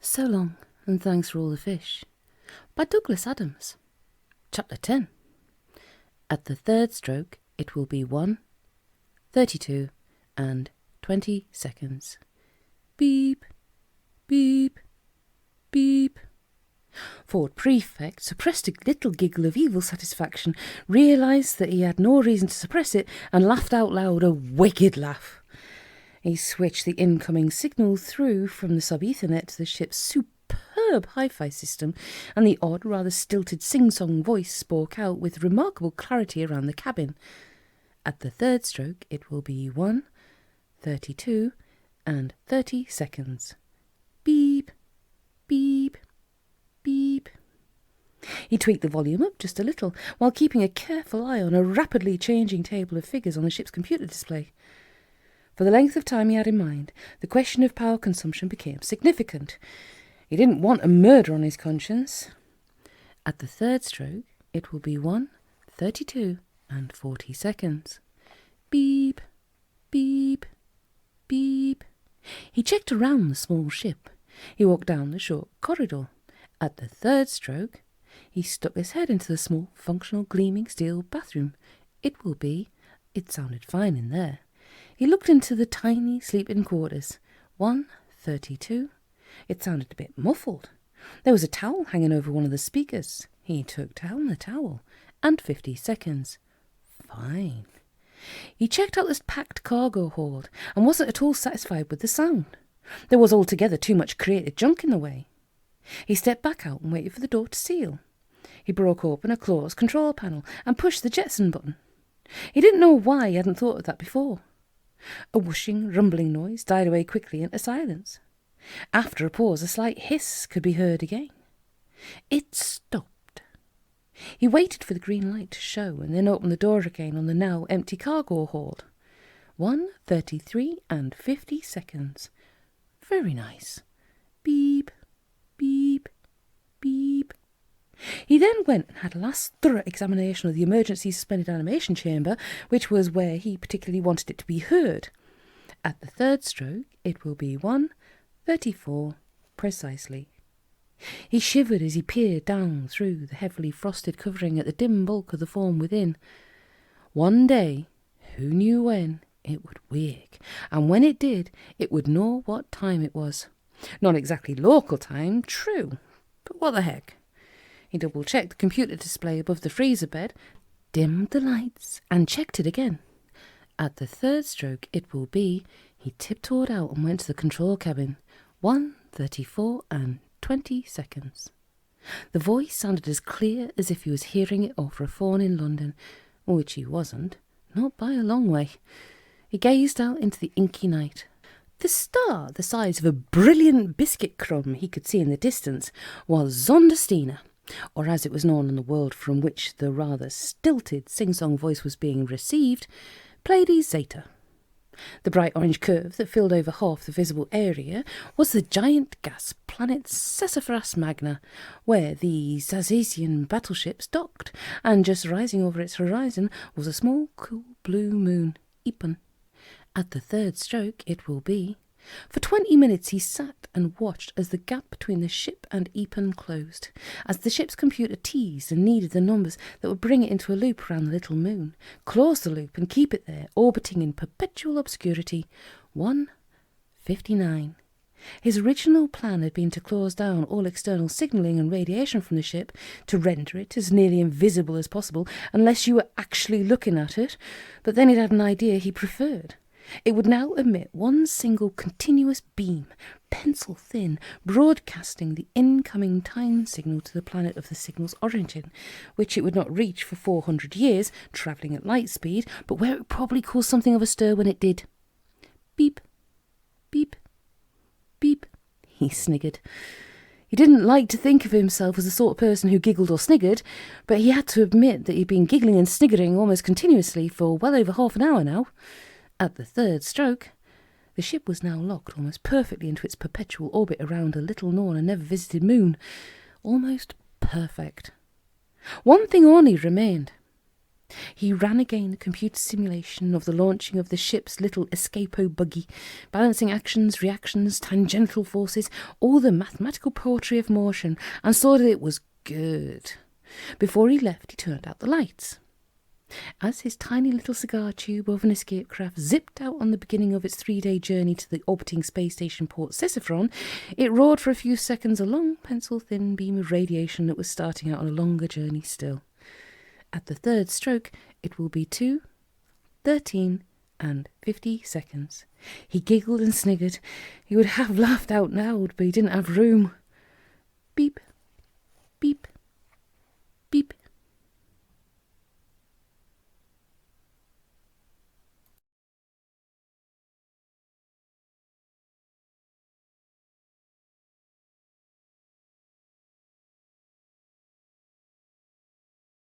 So long, and thanks for all the fish. By Douglas Adams. Chapter 10. At the third stroke, it will be 1, 32, and 20 seconds. Beep, beep, beep. Ford Prefect suppressed a little giggle of evil satisfaction, realised that he had no reason to suppress it, and laughed out loud, a wicked laugh. He switched the incoming signal through from the sub-Ethernet to the ship's superb hi-fi system, and the odd, rather stilted sing-song voice spoke out with remarkable clarity around the cabin. At the third stroke, it will be 1, 32, and 30 seconds. Beep, beep, beep. He tweaked the volume up just a little, while keeping a careful eye on a rapidly changing table of figures on the ship's computer display. For the length of time he had in mind, the question of power consumption became significant. He didn't want a murder on his conscience. At the third stroke, it will be 1, 32, and 40 seconds. Beep, beep, beep. He checked around the small ship. He walked down the short corridor. At the third stroke, he stuck his head into the small, functional, gleaming steel bathroom. It will be... It sounded fine in there. He looked into the tiny sleeping quarters. 1, 32. It sounded a bit muffled. There was a towel hanging over one of the speakers. He took down the towel. And 50 seconds. Fine. He checked out this packed cargo hold and wasn't at all satisfied with the sound. There was altogether too much creative junk in the way. He stepped back out and waited for the door to seal. He broke open a closed control panel and pushed the Jetson button. He didn't know why he hadn't thought of that before. A whooshing, rumbling noise died away quickly into silence. After a pause, a slight hiss could be heard again. It stopped. He waited for the green light to show and then opened the door again on the now empty cargo hold. 1, 33, and 50 seconds. Very nice. Beep, beep, beep. He then went and had a last thorough examination of the emergency suspended animation chamber, which was where he particularly wanted it to be heard. At the third stroke, it will be 1, 34, precisely. He shivered as he peered down through the heavily frosted covering at the dim bulk of the form within. One day, who knew when, it would wake, and when it did, it would know what time it was. Not exactly local time, true, but what the heck. He double-checked the computer display above the freezer bed, dimmed the lights, and checked it again. At the third stroke, it will be... He tiptoed out and went to the control cabin. 1, 34, and 20 seconds. The voice sounded as clear as if he was hearing it over a phone in London, which he wasn't, not by a long way. He gazed out into the inky night. The star, the size of a brilliant biscuit crumb he could see in the distance, was Zonderstina, or as it was known in the world from which the rather stilted sing-song voice was being received, Pleiades Zeta. The bright orange curve that filled over half the visible area was the giant gas planet Sassafras Magna, where the Zazizian battleships docked, and just rising over its horizon was a small, cool blue moon, Ipon. At the third stroke, it will be... For 20 minutes he sat and watched as the gap between the ship and Ipon closed, as the ship's computer teased and needed the numbers that would bring it into a loop around the little moon, close the loop and keep it there, orbiting in perpetual obscurity. 1, 59. His original plan had been to close down all external signalling and radiation from the ship, to render it as nearly invisible as possible, unless you were actually looking at it, but then he'd had an idea he preferred. It would now emit one single continuous beam, pencil-thin, broadcasting the incoming time signal to the planet of the signal's origin, which it would not reach for 400 years, travelling at light speed, but where it would probably cause something of a stir when it did. Beep, beep, beep, he sniggered. He didn't like to think of himself as the sort of person who giggled or sniggered, but he had to admit that he'd been giggling and sniggering almost continuously for well over half an hour now. At the third stroke, the ship was now locked almost perfectly into its perpetual orbit around a little-known and never-visited moon. Almost perfect. One thing only remained. He ran again a computer simulation of the launching of the ship's little escapo buggy, balancing actions, reactions, tangential forces, all the mathematical poetry of motion, and saw that it was good. Before he left, he turned out the lights. As his tiny little cigar tube of an escape craft zipped out on the beginning of its 3-day journey to the orbiting space station port Sisyphron, it roared for a few seconds a long pencil-thin beam of radiation that was starting out on a longer journey still. At the third stroke, it will be 2, 13, and 50 seconds. He giggled and sniggered. He would have laughed out loud, but he didn't have room. Beep, beep, beep.